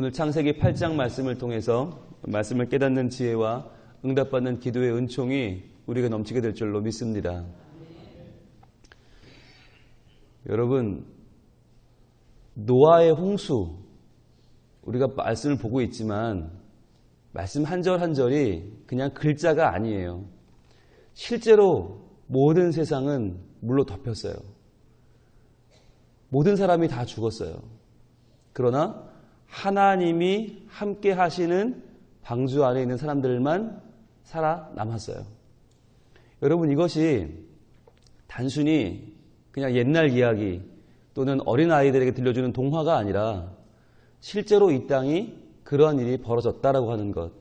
오늘 창세기 8장 말씀을 통해서 말씀을 깨닫는 지혜와 응답받는 기도의 은총이 우리가 넘치게 될 줄로 믿습니다. 여러분, 노아의 홍수, 우리가 말씀을 보고 있지만 말씀 한 절 한 절이 그냥 글자가 아니에요. 실제로 모든 세상은 물로 덮였어요. 모든 사람이 다 죽었어요. 그러나 하나님이 함께 하시는 방주 안에 있는 사람들만 살아남았어요. 여러분, 이것이 단순히 그냥 옛날 이야기 또는 어린아이들에게 들려주는 동화가 아니라 실제로 이 땅이 그러한 일이 벌어졌다라고 하는 것.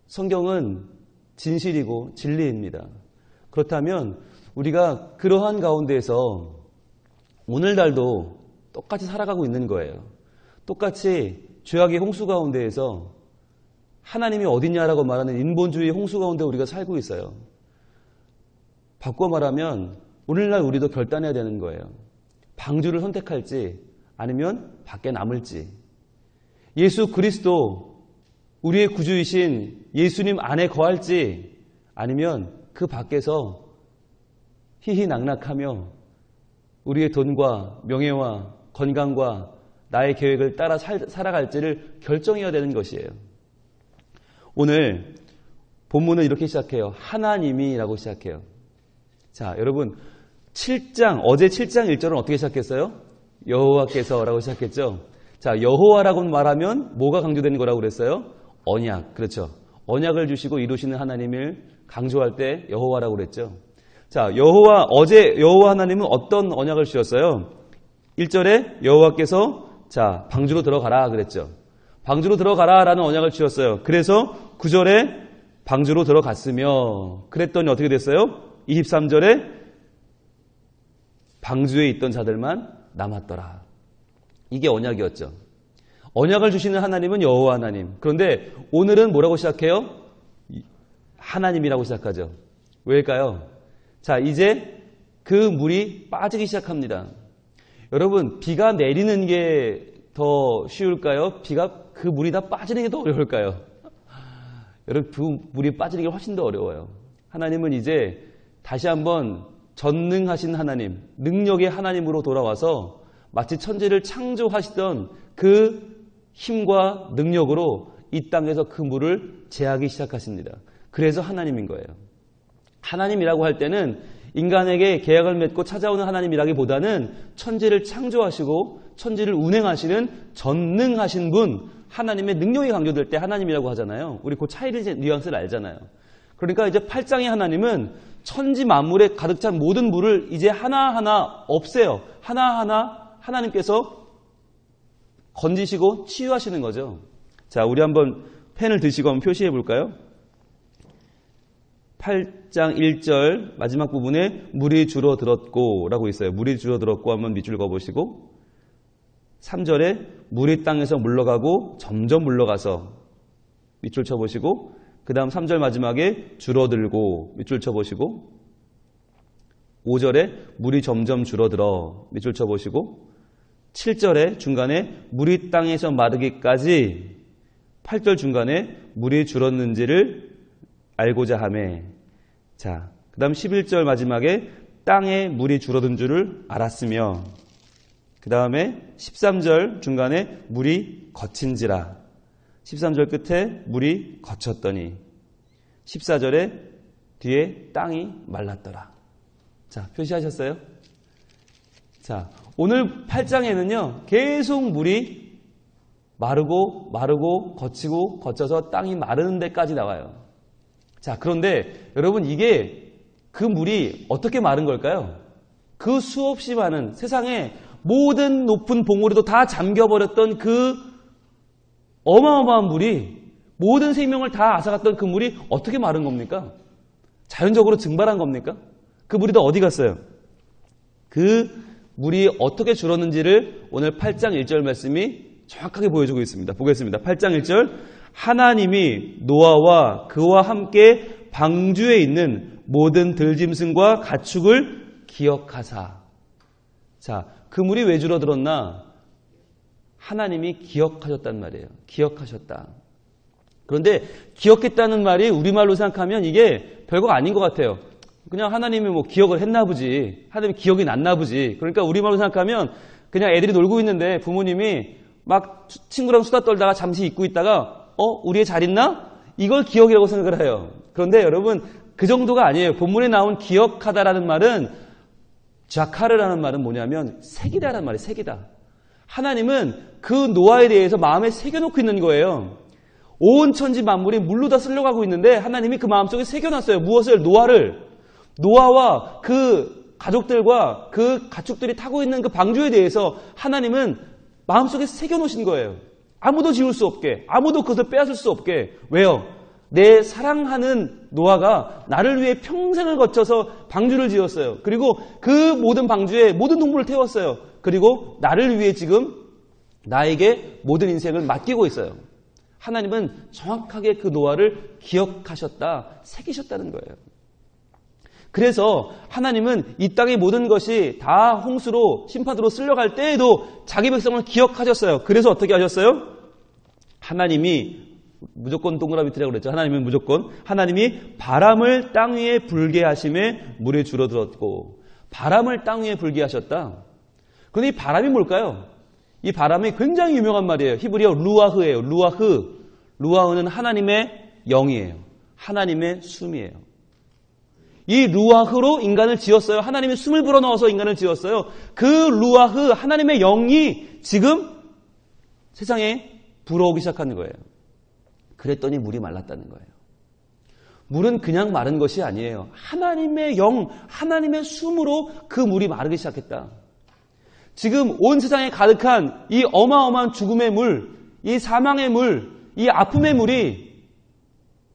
성경은 진실이고 진리입니다. 그렇다면 우리가 그러한 가운데에서 오늘날도 똑같이 살아가고 있는 거예요. 똑같이 죄악의 홍수 가운데에서 하나님이 어디냐라고 말하는 인본주의 홍수 가운데 우리가 살고 있어요. 바꿔 말하면 오늘날 우리도 결단해야 되는 거예요. 방주를 선택할지 아니면 밖에 남을지. 예수 그리스도, 우리의 구주이신 예수님 안에 거할지 아니면 그 밖에서 희희낙낙하며 우리의 돈과 명예와 건강과 나의 계획을 따라 살아갈지를 결정해야 되는 것이에요. 오늘 본문은 이렇게 시작해요. 하나님이라고 시작해요. 자, 여러분, 어제 7장 1절은 어떻게 시작했어요? 여호와께서라고 시작했죠. 자, 여호와라고 말하면 뭐가 강조되는 거라고 그랬어요? 언약. 그렇죠. 언약을 주시고 이루시는 하나님을 강조할 때 여호와라고 그랬죠. 자, 어제 여호와 하나님은 어떤 언약을 주셨어요? 1절에 여호와께서 자, 방주로 들어가라 그랬죠. 방주로 들어가라라는 언약을 주셨어요. 그래서 9절에 방주로 들어갔으며 그랬더니 어떻게 됐어요? 23절에 방주에 있던 자들만 남았더라. 이게 언약이었죠. 언약을 주시는 하나님은 여호와 하나님. 그런데 오늘은 뭐라고 시작해요? 하나님이라고 시작하죠. 왜일까요? 자, 이제 그 물이 빠지기 시작합니다. 여러분, 비가 내리는 게 더 쉬울까요? 그 물이 다 빠지는 게 더 어려울까요? 여러분, 그 물이 빠지는 게 훨씬 더 어려워요. 하나님은 이제 다시 한번 전능하신 하나님, 능력의 하나님으로 돌아와서 마치 천지를 창조하시던 그 힘과 능력으로 이 땅에서 그 물을 제하기 시작하십니다. 그래서 하나님인 거예요. 하나님이라고 할 때는 인간에게 계약을 맺고 찾아오는 하나님이라기보다는 천지를 창조하시고 천지를 운행하시는 전능하신 분, 하나님의 능력이 강조될 때 하나님이라고 하잖아요. 우리 그 차이를, 뉘앙스를 알잖아요. 그러니까 이제 8장의 하나님은 천지 만물에 가득 찬 모든 물을 이제 하나하나 없애요. 하나하나 하나님께서 건지시고 치유하시는 거죠. 자, 우리 한번 펜을 드시고 한번 표시해 볼까요? 8장 1절 마지막 부분에 물이 줄어들었고 라고 있어요. 물이 줄어들었고 한번 밑줄 그어보시고 3절에 물이 땅에서 물러가고 점점 물러가서 밑줄 쳐보시고 그 다음 3절 마지막에 줄어들고 밑줄 쳐보시고 5절에 물이 점점 줄어들어 밑줄 쳐보시고 7절에 중간에 물이 땅에서 마르기까지 8절 중간에 물이 줄었는지를 알고자 하매 자, 그 다음 11절 마지막에 땅에 물이 줄어든 줄을 알았으며 그 다음에 13절 중간에 물이 거친지라 13절 끝에 물이 거쳤더니 14절에 뒤에 땅이 말랐더라. 자, 표시하셨어요? 자, 오늘 8장에는요 계속 물이 마르고 거치고 거쳐서 땅이 마르는 데까지 나와요. 자, 그런데 여러분, 이게 그 물이 어떻게 마른 걸까요? 그 수없이 많은 세상의 모든 높은 봉우리도 다 잠겨버렸던 그 어마어마한 물이, 모든 생명을 다 앗아갔던 그 물이 어떻게 마른 겁니까? 자연적으로 증발한 겁니까? 그 물이 다 어디 갔어요? 그 물이 어떻게 줄었는지를 오늘 8장 1절 말씀이 정확하게 보여주고 있습니다. 보겠습니다. 8장 1절 하나님이 노아와 그와 함께 방주에 있는 모든 들짐승과 가축을 기억하사. 자, 그 물이 왜 줄어들었나? 하나님이 기억하셨단 말이에요. 기억하셨다. 그런데 기억했다는 말이 우리말로 생각하면 이게 별거 아닌 것 같아요. 그냥 하나님이 뭐 기억을 했나 보지. 하나님이 기억이 났나 보지. 그러니까 우리말로 생각하면 그냥 애들이 놀고 있는데 부모님이 막 친구랑 수다 떨다가 잠시 잊고 있다가 우리 애 잘 있나? 이걸 기억이라고 생각을 해요. 그런데 여러분 그 정도가 아니에요. 본문에 나온 기억하다라는 말은 자카르라는 말은 뭐냐면 새기다라는 말이에요. 새기다. 하나님은 그 노아에 대해서 마음에 새겨놓고 있는 거예요. 온 천지 만물이 물로 다 쓸려가고 있는데 하나님이 그 마음속에 새겨놨어요. 무엇을? 노아를. 노아와 그 가족들과 그 가축들이 타고 있는 그 방주에 대해서 하나님은 마음속에 새겨놓으신 거예요. 아무도 지울 수 없게, 아무도 그것을 빼앗을 수 없게. 왜요? 내 사랑하는 노아가 나를 위해 평생을 거쳐서 방주를 지었어요. 그리고 그 모든 방주에 모든 동물을 태웠어요. 그리고 나를 위해 지금 나에게 모든 인생을 맡기고 있어요. 하나님은 정확하게 그 노아를 기억하셨다, 새기셨다는 거예요. 그래서 하나님은 이 땅의 모든 것이 다 홍수로 심판으로 쓸려갈 때에도 자기 백성을 기억하셨어요. 그래서 어떻게 하셨어요? 하나님이 무조건 동그라미 틀이라고 그랬죠. 하나님은 무조건 하나님이 바람을 땅 위에 불게 하심에 물이 줄어들었고 바람을 땅 위에 불게 하셨다. 그런데 이 바람이 뭘까요? 이 바람이 굉장히 유명한 말이에요. 히브리어 루아흐예요. 루아흐. 루아흐는 하나님의 영이에요. 하나님의 숨이에요. 이 루아흐로 인간을 지었어요. 하나님이 숨을 불어넣어서 인간을 지었어요. 그 루아흐, 하나님의 영이 지금 세상에 불어오기 시작하는 거예요. 그랬더니 물이 말랐다는 거예요. 물은 그냥 마른 것이 아니에요. 하나님의 영, 하나님의 숨으로 그 물이 마르기 시작했다. 지금 온 세상에 가득한 이 어마어마한 죽음의 물, 이 사망의 물, 이 아픔의 물이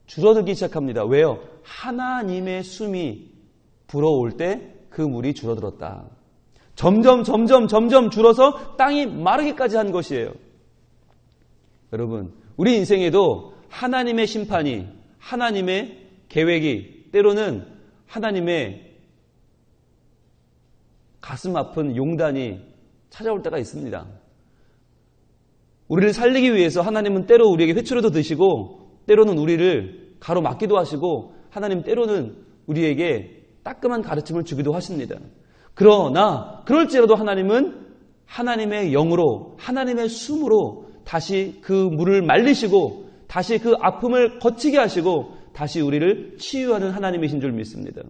줄어들기 시작합니다. 왜요? 하나님의 숨이 불어올 때 그 물이 줄어들었다. 점점 줄어서 땅이 마르기까지 한 것이에요. 여러분, 우리 인생에도 하나님의 심판이, 하나님의 계획이, 때로는 하나님의 가슴 아픈 용단이 찾아올 때가 있습니다. 우리를 살리기 위해서 하나님은 때로 우리에게 회초리도 드시고 때로는 우리를 가로막기도 하시고 하나님 때로는 우리에게 따끔한 가르침을 주기도 하십니다. 그러나 그럴지라도 하나님은 하나님의 영으로 하나님의 숨으로 다시 그 물을 말리시고 다시 그 아픔을 거치게 하시고 다시 우리를 치유하는 하나님이신 줄 믿습니다.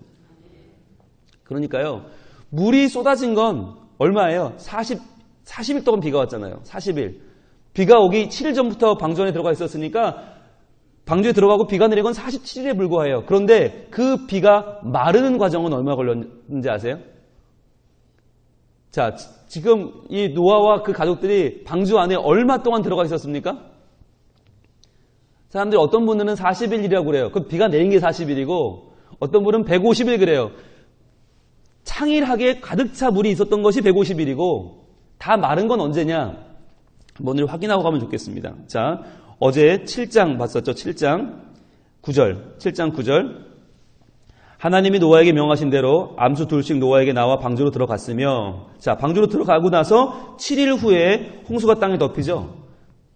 그러니까요. 물이 쏟아진 건 얼마예요? 40일 동안 비가 왔잖아요. 40일. 비가 오기 7일 전부터 방주 안에 들어가 있었으니까 방주에 들어가고 비가 내린 건 47일에 불과해요. 그런데 그 비가 마르는 과정은 얼마 걸렸는지 아세요? 자, 지금 이 노아와 그 가족들이 방주 안에 얼마 동안 들어가 있었습니까? 사람들이 어떤 분들은 40일이라고 그래요. 그 비가 내린 게 40일이고 어떤 분은 150일 그래요. 창일하게 가득 차 물이 있었던 것이 150일이고 다 마른 건 언제냐? 오늘 확인하고 가면 좋겠습니다. 자, 어제 7장 봤었죠? 7장 9절. 하나님이 노아에게 명하신 대로 암수 둘씩 노아에게 나와 방주로 들어갔으며, 자, 방주로 들어가고 나서 7일 후에 홍수가 땅에 덮이죠.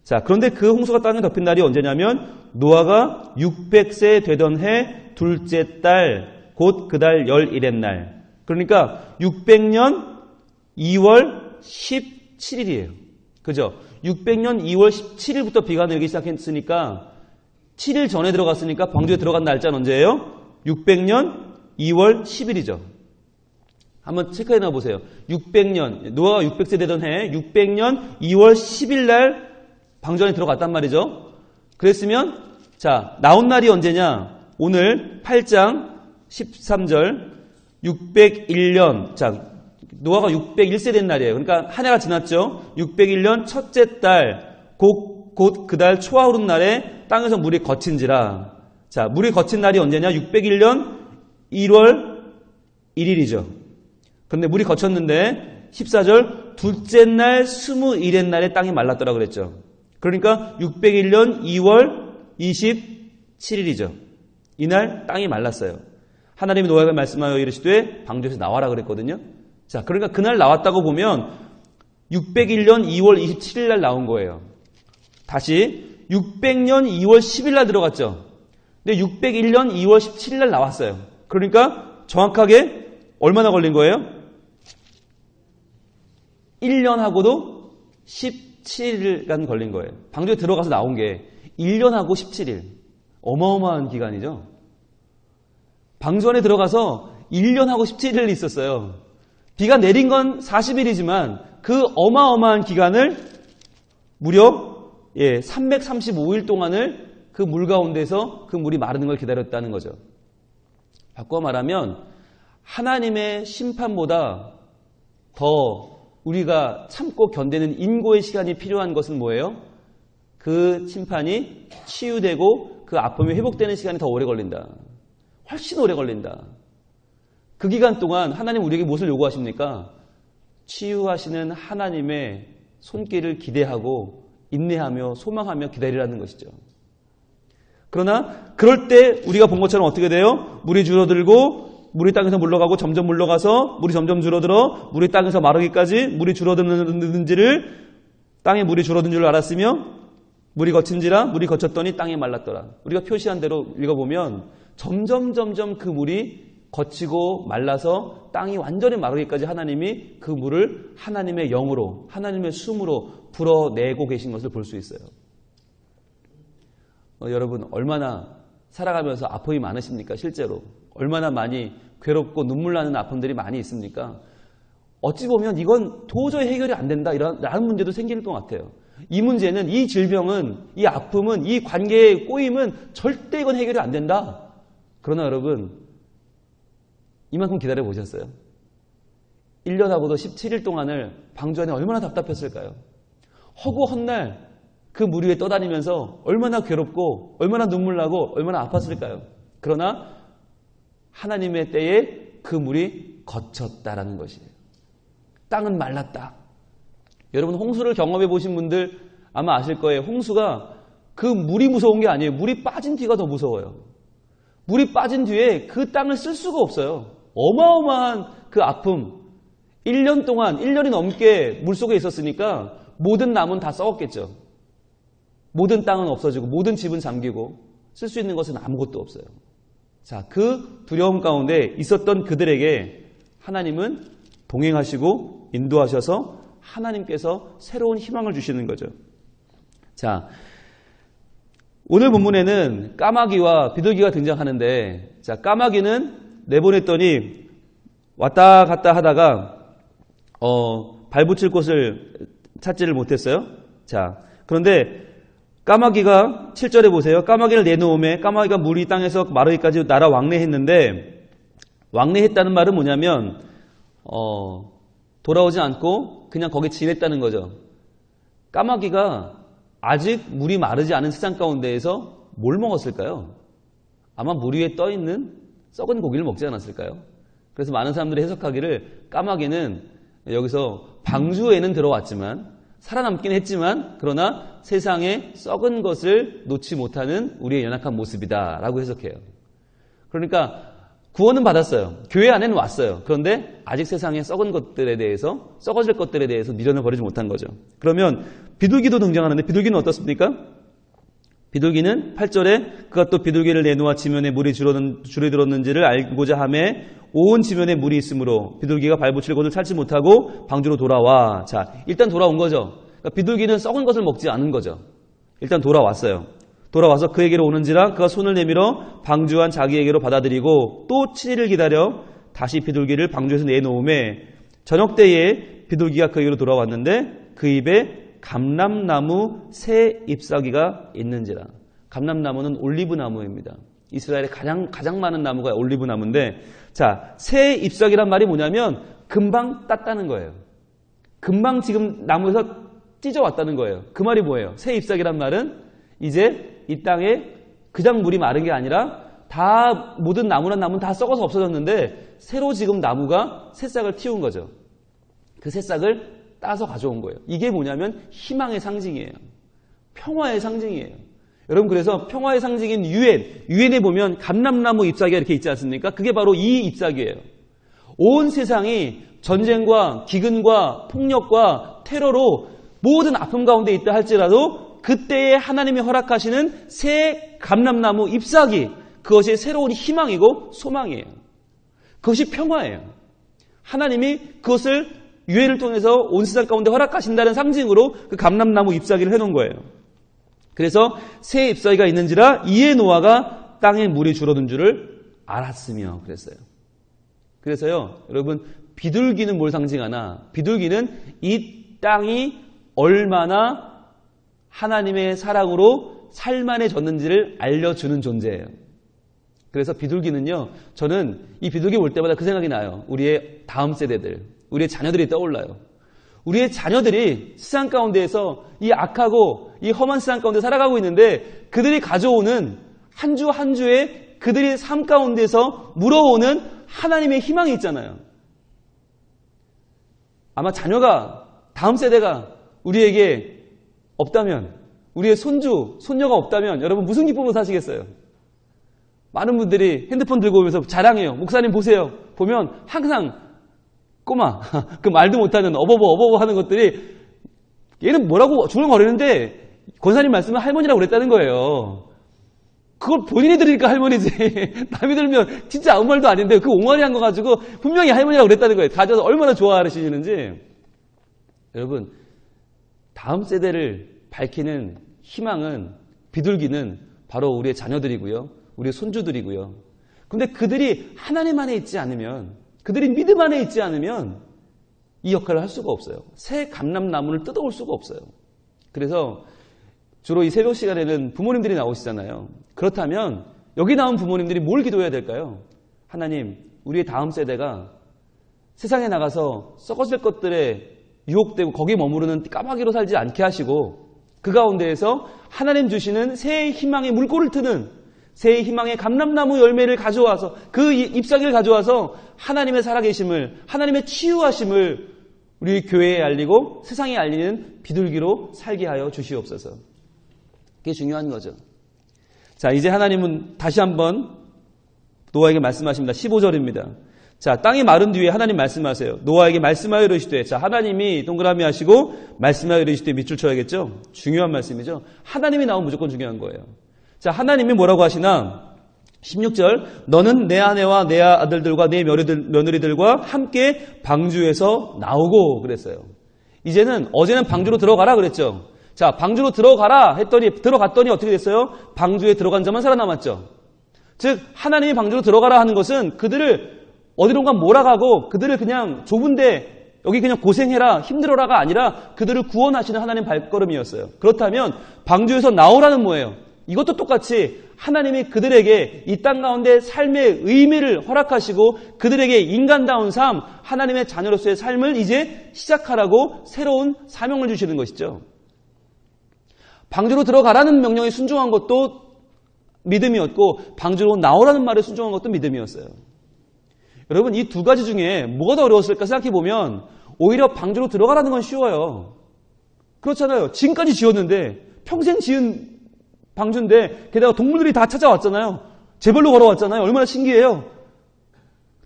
자, 그런데 그 홍수가 땅에 덮인 날이 언제냐면 노아가 600세 되던 해 둘째 달, 곧 그 달 11의 날. 그러니까 600년 2월 17일이에요. 그죠? 600년 2월 17일부터 비가 내리기 시작했으니까 7일 전에 들어갔으니까 방주에 들어간 날짜는 언제예요? 600년 2월 10일이죠. 한번 체크해 놔보세요. 600년, 노아가 600세 되던 해 600년 2월 10일 날 방주 안에 들어갔단 말이죠. 그랬으면 자, 나온 날이 언제냐? 오늘 8장 13절 601년, 자, 노아가 601세 된 날이에요. 그러니까 한 해가 지났죠. 601년 첫째 달, 곧 그 달 초하 오른 날에 땅에서 물이 거친지라. 자, 물이 거친 날이 언제냐? 601년 1월 1일이죠. 그런데 물이 거쳤는데 14절 둘째 날 21의 날에 땅이 말랐더라 그랬죠. 그러니까 601년 2월 27일이죠. 이날 땅이 말랐어요. 하나님이 노아에게 말씀하여 이르시되 방주에서 나와라 그랬거든요. 자, 그러니까 그날 나왔다고 보면 601년 2월 27일 날 나온 거예요. 다시 600년 2월 10일 날 들어갔죠. 근데 601년 2월 17일 날 나왔어요. 그러니까 정확하게 얼마나 걸린 거예요? 1년하고도 17일간 걸린 거예요. 방주에 들어가서 나온 게 1년하고 17일. 어마어마한 기간이죠. 방주 안에 들어가서 1년하고 17일이 있었어요. 비가 내린 건 40일이지만 그 어마어마한 기간을 무려 335일 동안을 그 물 가운데서 그 물이 마르는 걸 기다렸다는 거죠. 바꿔 말하면 하나님의 심판보다 더 우리가 참고 견디는 인고의 시간이 필요한 것은 뭐예요? 그 심판이 치유되고 그 아픔이 회복되는 시간이 더 오래 걸린다. 훨씬 오래 걸린다. 그 기간 동안 하나님 우리에게 무엇을 요구하십니까? 치유하시는 하나님의 손길을 기대하고 인내하며 소망하며 기다리라는 것이죠. 그러나 그럴 때 우리가 본 것처럼 어떻게 돼요? 물이 줄어들고 물이 땅에서 물러가고 점점 물러가서 물이 점점 줄어들어 물이 땅에서 마르기까지 물이 줄어드는지를 땅에 물이 줄어든 줄 알았으며 물이 거친지라 물이 거쳤더니 땅이 말랐더라. 우리가 표시한 대로 읽어보면 점점 그 물이 거치고 말라서 땅이 완전히 마르기까지 하나님이 그 물을 하나님의 영으로 하나님의 숨으로 불어내고 계신 것을 볼 수 있어요. 여러분 얼마나 살아가면서 아픔이 많으십니까? 실제로 얼마나 많이 괴롭고 눈물 나는 아픔들이 많이 있습니까? 어찌 보면 이건 도저히 해결이 안 된다 라는 문제도 생길 것 같아요. 이 문제는 이 질병은 이 아픔은 이 관계의 꼬임은 절대 이건 해결이 안 된다. 그러나 여러분 이만큼 기다려 보셨어요? 1년하고도 17일 동안을 방주 안에 얼마나 답답했을까요? 허구 헛날 그 물 위에 떠다니면서 얼마나 괴롭고 얼마나 눈물 나고 얼마나 아팠을까요? 그러나 하나님의 때에 그 물이 거쳤다라는 것이에요. 땅은 말랐다. 여러분 홍수를 경험해 보신 분들 아마 아실 거예요. 홍수가 그 물이 무서운 게 아니에요. 물이 빠진 뒤가 더 무서워요. 물이 빠진 뒤에 그 땅을 쓸 수가 없어요. 어마어마한 그 아픔. 1년 동안 1년이 넘게 물속에 있었으니까 모든 나무는 다 썩었겠죠. 모든 땅은 없어지고 모든 집은 잠기고 쓸 수 있는 것은 아무것도 없어요. 자, 그 두려움 가운데 있었던 그들에게 하나님은 동행하시고 인도하셔서 하나님께서 새로운 희망을 주시는 거죠. 자, 오늘 본문에는 까마귀와 비둘기가 등장하는데, 자, 까마귀는 내보냈더니 왔다 갔다 하다가 발붙일 곳을 찾지를 못했어요. 자, 그런데 까마귀가 7절에 보세요. 까마귀를 내놓음에 까마귀가 물이 땅에서 마르기까지 날아 왕래했는데, 왕래했다는 말은 뭐냐면 돌아오지 않고 그냥 거기 지냈다는 거죠. 까마귀가 아직 물이 마르지 않은 세상 가운데에서 뭘 먹었을까요? 아마 물 위에 떠있는 썩은 고기를 먹지 않았을까요? 그래서 많은 사람들이 해석하기를 까마귀는 여기서 방주에는 들어왔지만 살아남긴 했지만 그러나 세상에 썩은 것을 놓지 못하는 우리의 연약한 모습이다 라고 해석해요. 그러니까 구원은 받았어요. 교회 안에는 왔어요. 그런데 아직 세상에 썩은 것들에 대해서 썩어질 것들에 대해서 미련을 버리지 못한 거죠. 그러면 비둘기도 등장하는데 비둘기는 어떻습니까? 비둘기는 8절에 그가 또 비둘기를 내놓아 지면에 물이 줄어들었는지를 알고자 하매 온 지면에 물이 있으므로 비둘기가 발붙일 곳을 찾지 못하고 방주로 돌아와. 자, 일단 돌아온 거죠. 그러니까 비둘기는 썩은 것을 먹지 않은 거죠. 일단 돌아왔어요. 돌아와서 그에게로 오는지라 그가 손을 내밀어 방주한 자기에게로 받아들이고 또 7일을 기다려 다시 비둘기를 방주에서 내놓음에 저녁 때에 비둘기가 그에게로 돌아왔는데 그 입에 감람나무 새 잎사귀가 있는지라. 감람나무는 올리브나무입니다. 이스라엘에 가장 많은 나무가 올리브나무인데, 자, 새 잎사귀란 말이 뭐냐면 금방 땄다는 거예요. 금방 지금 나무에서 찢어왔다는 거예요. 그 말이 뭐예요? 새 잎사귀란 말은 이제 이 땅에 그냥 물이 마른 게 아니라 다 모든 나무는 다 썩어서 없어졌는데 새로 지금 나무가 새싹을 틔운 거죠. 그 새싹을 따서 가져온 거예요. 이게 뭐냐면 희망의 상징이에요. 평화의 상징이에요. 여러분, 그래서 평화의 상징인 유엔에 보면 감람나무 잎사귀가 이렇게 있지 않습니까? 그게 바로 이 잎사귀예요. 온 세상이 전쟁과 기근과 폭력과 테러로 모든 아픔 가운데 있다 할지라도 그때에 하나님이 허락하시는 새 감람나무 잎사귀, 그것이 새로운 희망이고 소망이에요. 그것이 평화예요. 하나님이 그것을 유해를 통해서 온 세상 가운데 허락하신다는 상징으로 그 감람나무 잎사귀를 해놓은 거예요. 그래서 새 잎사귀가 있는지라 이에 노아가 땅에 물이 줄어든 줄을 알았으며 그랬어요. 그래서요, 여러분, 비둘기는 뭘 상징하나? 비둘기는 이 땅이 얼마나 하나님의 사랑으로 살만해졌는지를 알려주는 존재예요. 그래서 비둘기는요, 저는 이 비둘기 볼 때마다 그 생각이 나요. 우리의 다음 세대들, 우리의 자녀들이 떠올라요. 우리의 자녀들이 세상 가운데에서 이 악하고 이 험한 세상 가운데 살아가고 있는데 그들이 가져오는 한 주 한 주에 그들의 삶 가운데서 물어오는 하나님의 희망이 있잖아요. 아마 자녀가, 다음 세대가 우리에게 없다면, 우리의 손주, 손녀가 없다면 여러분 무슨 기쁨으로 사시겠어요? 많은 분들이 핸드폰 들고 오면서 자랑해요. 목사님 보세요. 보면 항상 꼬마, 그 말도 못하는 어버버 하는 것들이 얘는 뭐라고 중얼거리는데 권사님 말씀은 할머니라고 그랬다는 거예요. 그걸 본인이 들으니까 할머니지. 남이 들으면 진짜 아무 말도 아닌데 그 옹알이 한 거 가지고 분명히 할머니라고 그랬다는 거예요. 가져서 얼마나 좋아하시는지. 여러분, 다음 세대를 밝히는 희망은, 비둘기는 바로 우리의 자녀들이고요. 우리의 손주들이고요. 그런데 그들이 하나님 안에 있지 않으면, 그들이 믿음 안에 있지 않으면 이 역할을 할 수가 없어요. 새 감람나무를 뜯어올 수가 없어요. 그래서 주로 이 새벽 시간에는 부모님들이 나오시잖아요. 그렇다면 여기 나온 부모님들이 뭘 기도해야 될까요? 하나님, 우리의 다음 세대가 세상에 나가서 썩어질 것들에 유혹되고 거기에 머무르는 까마귀로 살지 않게 하시고 그 가운데에서 하나님 주시는 새의 희망의 물꼬를 트는 새의 희망의 감람나무 열매를 가져와서 그 잎사귀를 가져와서 하나님의 살아계심을, 하나님의 치유하심을 우리 교회에 알리고 세상에 알리는 비둘기로 살게 하여 주시옵소서. 그게 중요한 거죠. 자, 이제 하나님은 다시 한번 노아에게 말씀하십니다. 15절입니다. 자, 땅이 마른 뒤에 하나님 말씀하세요. 노아에게 말씀하여 이르시되, 자, 하나님이 동그라미 하시고 말씀하여 이르시되 밑줄 쳐야겠죠? 중요한 말씀이죠. 하나님이 나오면 무조건 중요한 거예요. 자, 하나님이 뭐라고 하시나? 16절, 너는 내 아내와 내 아들들과 내 며느리들과 함께 방주에서 나오고 그랬어요. 이제는 어제는 방주로 들어가라 그랬죠. 자, 방주로 들어가라 들어갔더니 어떻게 됐어요? 방주에 들어간 자만 살아남았죠. 즉, 하나님이 방주로 들어가라 하는 것은 그들을 어디론가 몰아가고 그들을 그냥 좁은데 여기 그냥 고생해라, 힘들어라가 아니라 그들을 구원하시는 하나님 발걸음이었어요. 그렇다면 방주에서 나오라는 뭐예요? 이것도 똑같이 하나님이 그들에게 이 땅 가운데 삶의 의미를 허락하시고 그들에게 인간다운 삶, 하나님의 자녀로서의 삶을 이제 시작하라고 새로운 사명을 주시는 것이죠. 방주로 들어가라는 명령에 순종한 것도 믿음이었고 방주로 나오라는 말에 순종한 것도 믿음이었어요. 여러분, 이 두 가지 중에 뭐가 더 어려웠을까 생각해보면 오히려 방주로 들어가라는 건 쉬워요. 그렇잖아요. 지금까지 지었는데 평생 지은 방주인데 게다가 동물들이 다 찾아왔잖아요. 제벌로 걸어왔잖아요. 얼마나 신기해요.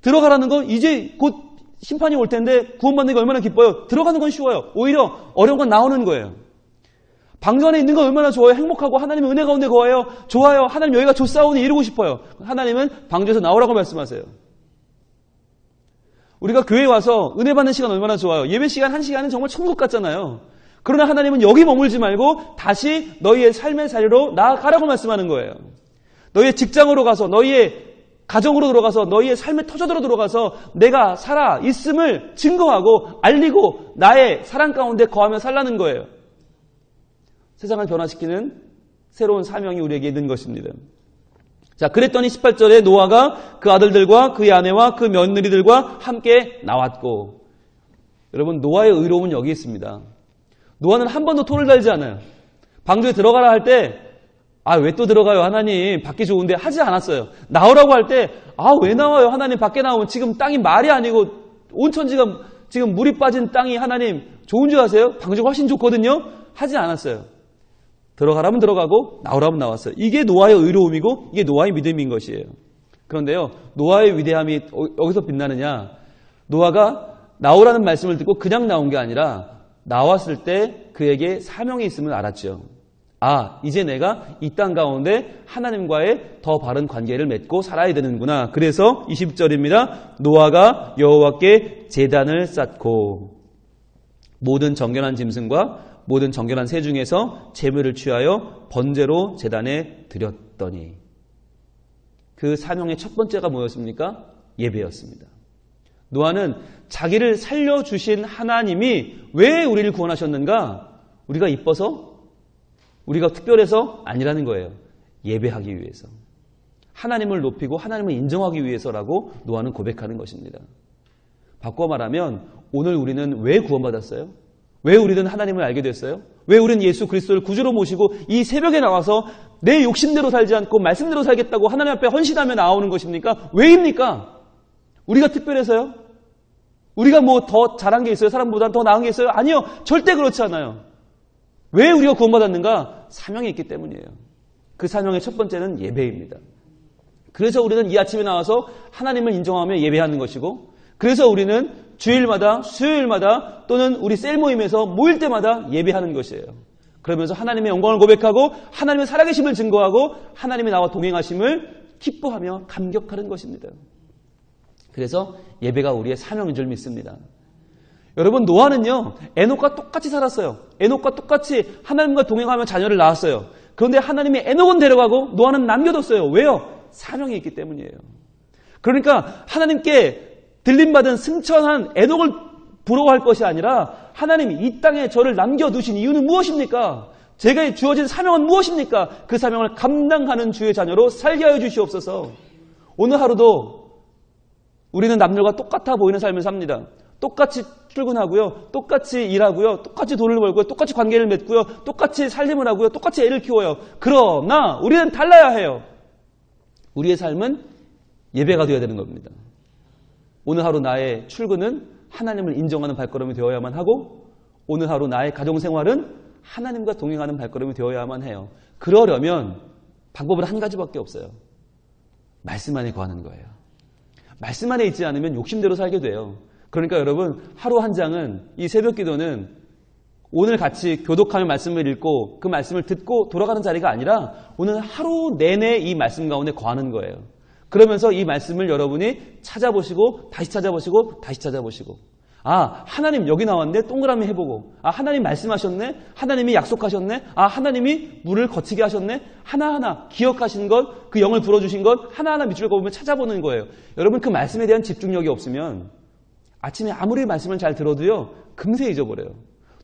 들어가라는 건 이제 곧 심판이 올 텐데 구원받는 게 얼마나 기뻐요. 들어가는 건 쉬워요. 오히려 어려운 건 나오는 거예요. 방주 안에 있는 건 얼마나 좋아요. 행복하고 하나님의 은혜 가운데 거해요. 좋아요. 하나님 여기가 좋사오니 이루고 싶어요. 하나님은 방주에서 나오라고 말씀하세요. 우리가 교회에 와서 은혜 받는 시간 얼마나 좋아요. 예배 시간 1시간은 정말 천국 같잖아요. 그러나 하나님은 여기 머물지 말고 다시 너희의 삶의 자리로 나아가라고 말씀하는 거예요. 너희의 직장으로 가서, 너희의 가정으로 들어가서, 너희의 삶의 터전으로 들어가서 내가 살아 있음을 증거하고 알리고 나의 사랑 가운데 거하며 살라는 거예요. 세상을 변화시키는 새로운 사명이 우리에게 있는 것입니다. 자, 그랬더니 18절에 노아가 그 아들들과 그의 아내와 그 며느리들과 함께 나왔고, 여러분, 노아의 의로움은 여기 있습니다. 노아는 한 번도 토를 달지 않아요. 방주에 들어가라 할 때, 왜 또 들어가요? 하나님, 밖이 좋은데 하지 않았어요. 나오라고 할 때, 왜 나와요? 하나님, 밖에 나오면 지금 땅이 말이 아니고 온 천지가 지금 물이 빠진 땅이 하나님 좋은 줄 아세요? 방주가 훨씬 좋거든요? 하지 않았어요. 들어가라면 들어가고 나오라면 나왔어요. 이게 노아의 의로움이고 이게 노아의 믿음인 것이에요. 그런데요, 노아의 위대함이 여기서 빛나느냐? 노아가 나오라는 말씀을 듣고 그냥 나온 게 아니라 나왔을 때 그에게 사명이 있음을 알았죠. 아, 이제 내가 이 땅 가운데 하나님과의 더 바른 관계를 맺고 살아야 되는구나. 그래서 20절입니다. 노아가 여호와께 제단을 쌓고 모든 정결한 짐승과 모든 정결한 새 중에서 제물을 취하여 번제로 제단에 드렸더니 그 사명의 첫 번째가 뭐였습니까? 예배였습니다. 노아는 자기를 살려주신 하나님이 왜 우리를 구원하셨는가? 우리가 이뻐서? 우리가 특별해서? 아니라는 거예요. 예배하기 위해서. 하나님을 높이고 하나님을 인정하기 위해서라고 노아는 고백하는 것입니다. 바꿔 말하면 오늘 우리는 왜 구원받았어요? 왜 우리는 하나님을 알게 됐어요? 왜 우리는 예수 그리스도를 구주로 모시고 이 새벽에 나와서 내 욕심대로 살지 않고 말씀대로 살겠다고 하나님 앞에 헌신하며 나오는 것입니까? 왜입니까? 우리가 특별해서요? 우리가 뭐 더 잘한 게 있어요? 사람보다 더 나은 게 있어요? 아니요. 절대 그렇지 않아요. 왜 우리가 구원받았는가? 사명이 있기 때문이에요. 그 사명의 첫 번째는 예배입니다. 그래서 우리는 이 아침에 나와서 하나님을 인정하며 예배하는 것이고, 그래서 우리는 주일마다, 수요일마다 또는 우리 셀 모임에서 모일 때마다 예배하는 것이에요. 그러면서 하나님의 영광을 고백하고 하나님의 살아계심을 증거하고 하나님이 나와 동행하심을 기뻐하며 감격하는 것입니다. 그래서 예배가 우리의 사명인 줄 믿습니다. 여러분, 노아는요, 에녹과 똑같이 살았어요. 에녹과 똑같이 하나님과 동행하며 자녀를 낳았어요. 그런데 하나님이 에녹은 데려가고 노아는 남겨뒀어요. 왜요? 사명이 있기 때문이에요. 그러니까 하나님께 들림받은 승천한 에녹을 부러워할 것이 아니라 하나님이 이 땅에 저를 남겨두신 이유는 무엇입니까? 제가 주어진 사명은 무엇입니까? 그 사명을 감당하는 주의 자녀로 살게 하여 주시옵소서. 오늘 하루도 우리는 남들과 똑같아 보이는 삶을 삽니다. 똑같이 출근하고요. 똑같이 일하고요. 똑같이 돈을 벌고요. 똑같이 관계를 맺고요. 똑같이 살림을 하고요. 똑같이 애를 키워요. 그러나 우리는 달라야 해요. 우리의 삶은 예배가 되어야 되는 겁니다. 오늘 하루 나의 출근은 하나님을 인정하는 발걸음이 되어야만 하고, 오늘 하루 나의 가정생활은 하나님과 동행하는 발걸음이 되어야만 해요. 그러려면 방법은 한 가지밖에 없어요. 말씀 안에 거하는 거예요. 말씀 안에 있지 않으면 욕심대로 살게 돼요. 그러니까 여러분, 하루 한 장은, 이 새벽 기도는 오늘 같이 교독하며 말씀을 읽고 그 말씀을 듣고 돌아가는 자리가 아니라 오늘 하루 내내 이 말씀 가운데 거하는 거예요. 그러면서 이 말씀을 여러분이 찾아보시고 다시 찾아보시고 다시 찾아보시고, 아, 하나님 여기 나왔네, 동그라미 해보고, 아, 하나님 말씀하셨네, 하나님이 약속하셨네, 아, 하나님이 물을 거치게 하셨네, 하나하나 기억하신 것, 그 영을 불어주신 것 하나하나 밑줄 그어보면 찾아보는 거예요. 여러분, 그 말씀에 대한 집중력이 없으면 아침에 아무리 말씀을 잘 들어도요, 금세 잊어버려요.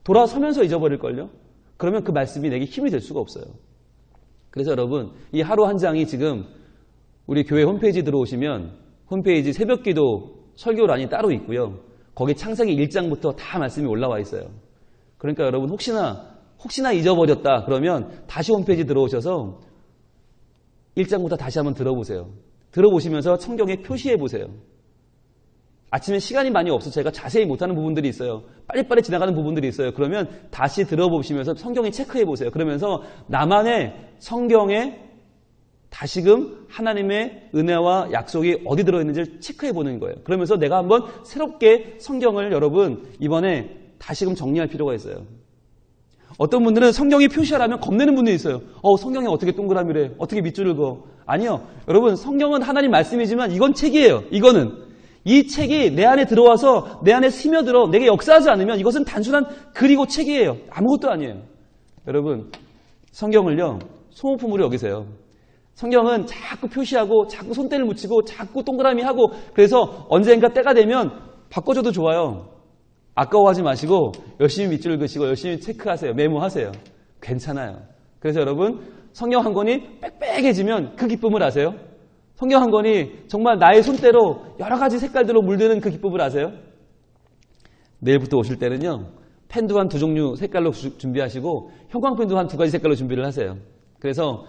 돌아서면서 잊어버릴걸요. 그러면 그 말씀이 내게 힘이 될 수가 없어요. 그래서 여러분, 이 하루 한 장이 지금 우리 교회 홈페이지 들어오시면 홈페이지 새벽기도 설교란이 따로 있고요. 거기 창세기 1장부터 다 말씀이 올라와 있어요. 그러니까 여러분, 혹시나 잊어버렸다 그러면 다시 홈페이지 들어오셔서 1장부터 다시 한번 들어보세요. 들어보시면서 성경에 표시해 보세요. 아침에 시간이 많이 없어서 제가 자세히 못하는 부분들이 있어요. 빨리빨리 지나가는 부분들이 있어요. 그러면 다시 들어보시면서 성경에 체크해 보세요. 그러면서 나만의 성경에 다시금 하나님의 은혜와 약속이 어디 들어있는지를 체크해 보는 거예요. 그러면서 내가 한번 새롭게 성경을 여러분 이번에 다시금 정리할 필요가 있어요. 어떤 분들은 성경에 표시하라면 겁내는 분들이 있어요. 성경에 어떻게 동그라미래? 어떻게 밑줄을 그어? 아니요. 여러분, 성경은 하나님 말씀이지만 이건 책이에요. 이 책이 내 안에 들어와서 내 안에 스며들어 내게 역사하지 않으면 이것은 단순한 글이고 책이에요. 아무것도 아니에요. 여러분, 성경을요, 소모품으로 여기세요. 성경은 자꾸 표시하고 자꾸 손때를 묻히고 자꾸 동그라미 하고, 그래서 언젠가 때가 되면 바꿔줘도 좋아요. 아까워하지 마시고 열심히 밑줄 그시고 열심히 체크하세요. 메모하세요. 괜찮아요. 그래서 여러분, 성경 한 권이 빽빽해지면 그 기쁨을 아세요? 성경 한 권이 정말 나의 손때로 여러 가지 색깔들로 물드는 그 기쁨을 아세요? 내일부터 오실 때는요, 펜도 한 2종류 색깔로 준비하시고 형광펜도 한 2가지 색깔로 준비를 하세요. 그래서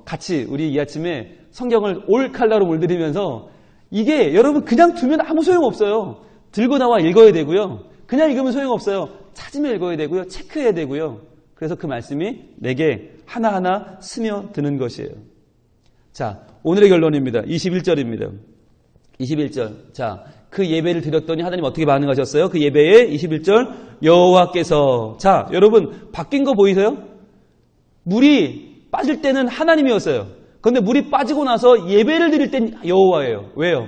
같이 우리 이 아침에 성경을 올 컬러로 물들이면서, 이게 여러분 그냥 두면 아무 소용없어요. 들고 나와 읽어야 되고요. 그냥 읽으면 소용없어요. 찾으며 읽어야 되고요. 체크해야 되고요. 그래서 그 말씀이 내게 하나하나 스며드는 것이에요. 자, 오늘의 결론입니다. 21절입니다. 21절. 자, 그 예배를 드렸더니 하나님 어떻게 반응하셨어요? 그 예배에 21절 여호와께서 자 여러분 바뀐 거 보이세요? 물이 빠질 때는 하나님이었어요. 그런데 물이 빠지고 나서 예배를 드릴 땐 여호와예요. 왜요?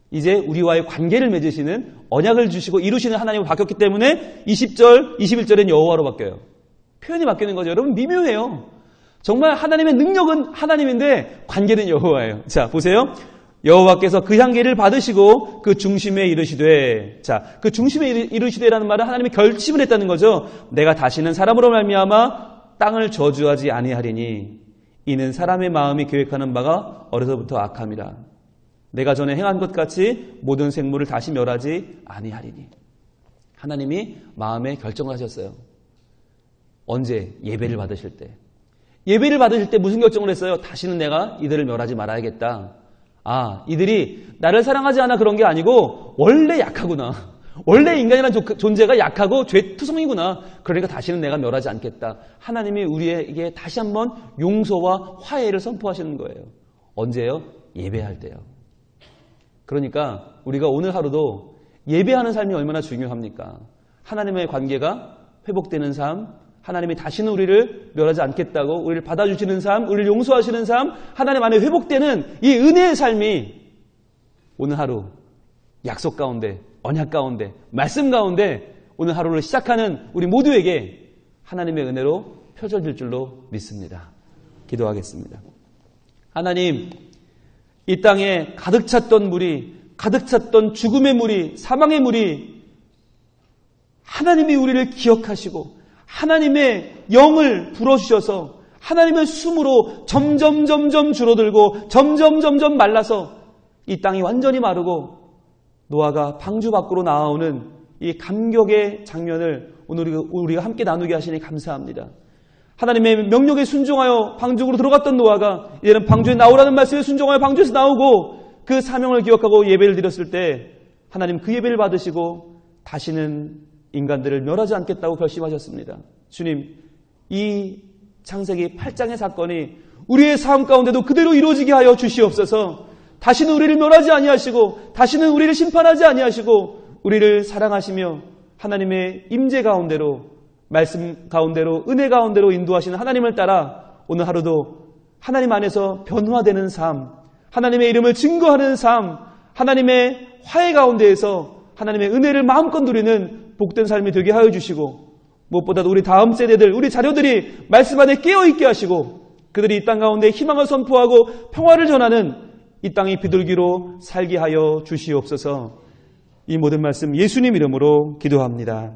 이제 우리와의 관계를 맺으시는 언약을 주시고 이루시는 하나님으로 바뀌었기 때문에 20절, 21절엔 여호와로 바뀌어요. 표현이 바뀌는 거죠. 여러분 미묘해요. 정말 하나님의 능력은 하나님인데 관계는 여호와예요. 자 보세요. 여호와께서 그 향기를 받으시고 그 중심에 이르시되 자 그 중심에 이르시되라는 말은 하나님이 결심을 했다는 거죠. 내가 다시는 사람으로 말미암아 땅을 저주하지 아니하리니 이는 사람의 마음이 계획하는 바가 어려서부터 악함이라. 내가 전에 행한 것 같이 모든 생물을 다시 멸하지 아니하리니. 하나님이 마음에 결정을 하셨어요. 언제? 예배를 받으실 때. 예배를 받으실 때 무슨 결정을 했어요? 다시는 내가 이들을 멸하지 말아야겠다. 아, 이들이 나를 사랑하지 않아 그런 게 아니고 원래 약하구나. 원래 인간이라는 존재가 약하고 죄투성이구나. 그러니까 다시는 내가 멸하지 않겠다. 하나님이 우리에게 다시 한번 용서와 화해를 선포하시는 거예요. 언제요? 예배할 때요. 그러니까 우리가 오늘 하루도 예배하는 삶이 얼마나 중요합니까? 하나님의 관계가 회복되는 삶, 하나님이 다시는 우리를 멸하지 않겠다고 우리를 받아주시는 삶, 우리를 용서하시는 삶, 하나님 안에 회복되는 이 은혜의 삶이 오늘 하루 약속 가운데, 언약 가운데, 말씀 가운데 오늘 하루를 시작하는 우리 모두에게 하나님의 은혜로 펼쳐질 줄로 믿습니다. 기도하겠습니다. 하나님, 이 땅에 가득 찼던 물이, 가득 찼던 죽음의 물이, 사망의 물이 하나님이 우리를 기억하시고 하나님의 영을 불어주셔서 하나님의 숨으로 점점 줄어들고 점점 말라서 이 땅이 완전히 마르고 노아가 방주 밖으로 나아오는 이 감격의 장면을 오늘 우리가 함께 나누게 하시니 감사합니다. 하나님의 명령에 순종하여 방주로 들어갔던 노아가 이제는 방주에 나오라는 말씀에 순종하여 방주에서 나오고 그 사명을 기억하고 예배를 드렸을 때 하나님 그 예배를 받으시고 다시는 인간들을 멸하지 않겠다고 결심하셨습니다. 주님, 이 창세기 8장의 사건이 우리의 삶 가운데도 그대로 이루어지게 하여 주시옵소서. 다시는 우리를 멸하지 아니하시고 다시는 우리를 심판하지 아니하시고 우리를 사랑하시며 하나님의 임재 가운데로 말씀 가운데로 은혜 가운데로 인도하시는 하나님을 따라 오늘 하루도 하나님 안에서 변화되는 삶, 하나님의 이름을 증거하는 삶, 하나님의 화해 가운데에서 하나님의 은혜를 마음껏 누리는 복된 삶이 되게 하여 주시고 무엇보다도 우리 다음 세대들, 우리 자녀들이 말씀 안에 깨어있게 하시고 그들이 이 땅 가운데 희망을 선포하고 평화를 전하는 이 땅의 비둘기로 살게 하여 주시옵소서. 이 모든 말씀 예수님 이름으로 기도합니다.